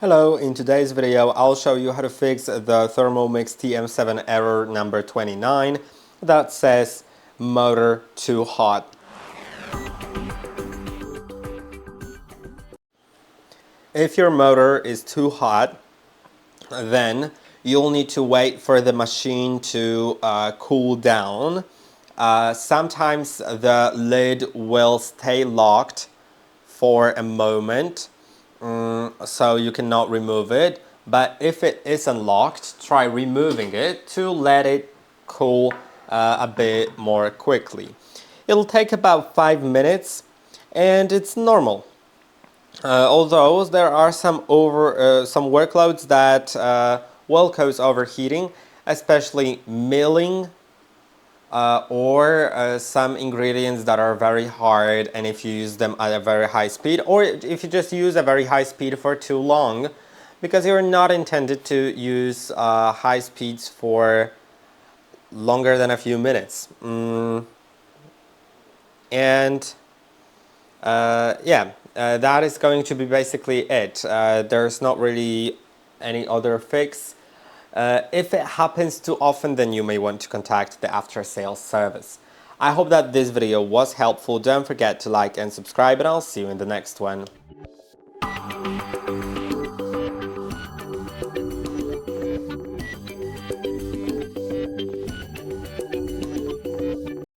Hello, in today's video I'll show you how to fix the THERMOMIX TM7 error number 29 that says motor too hot. If your motor is too hot, then you'll need to wait for the machine to cool down. Sometimes the lid will stay locked for a moment, so you cannot remove it. But if it isn't locked, try removing it to let it cool a bit more quickly. It'll take about 5 minutes and it's normal. Although there are some workloads that will cause overheating, especially milling or some ingredients that are very hard, and if you use them at a very high speed, or if you just use a very high speed for too long, because you're not intended to use high speeds for longer than a few minutes. That is going to be basically it. There's not really any other fix. If it happens too often, then you may want to contact the after-sales service. I hope that this video was helpful. Don't forget to like and subscribe, and I'll see you in the next one.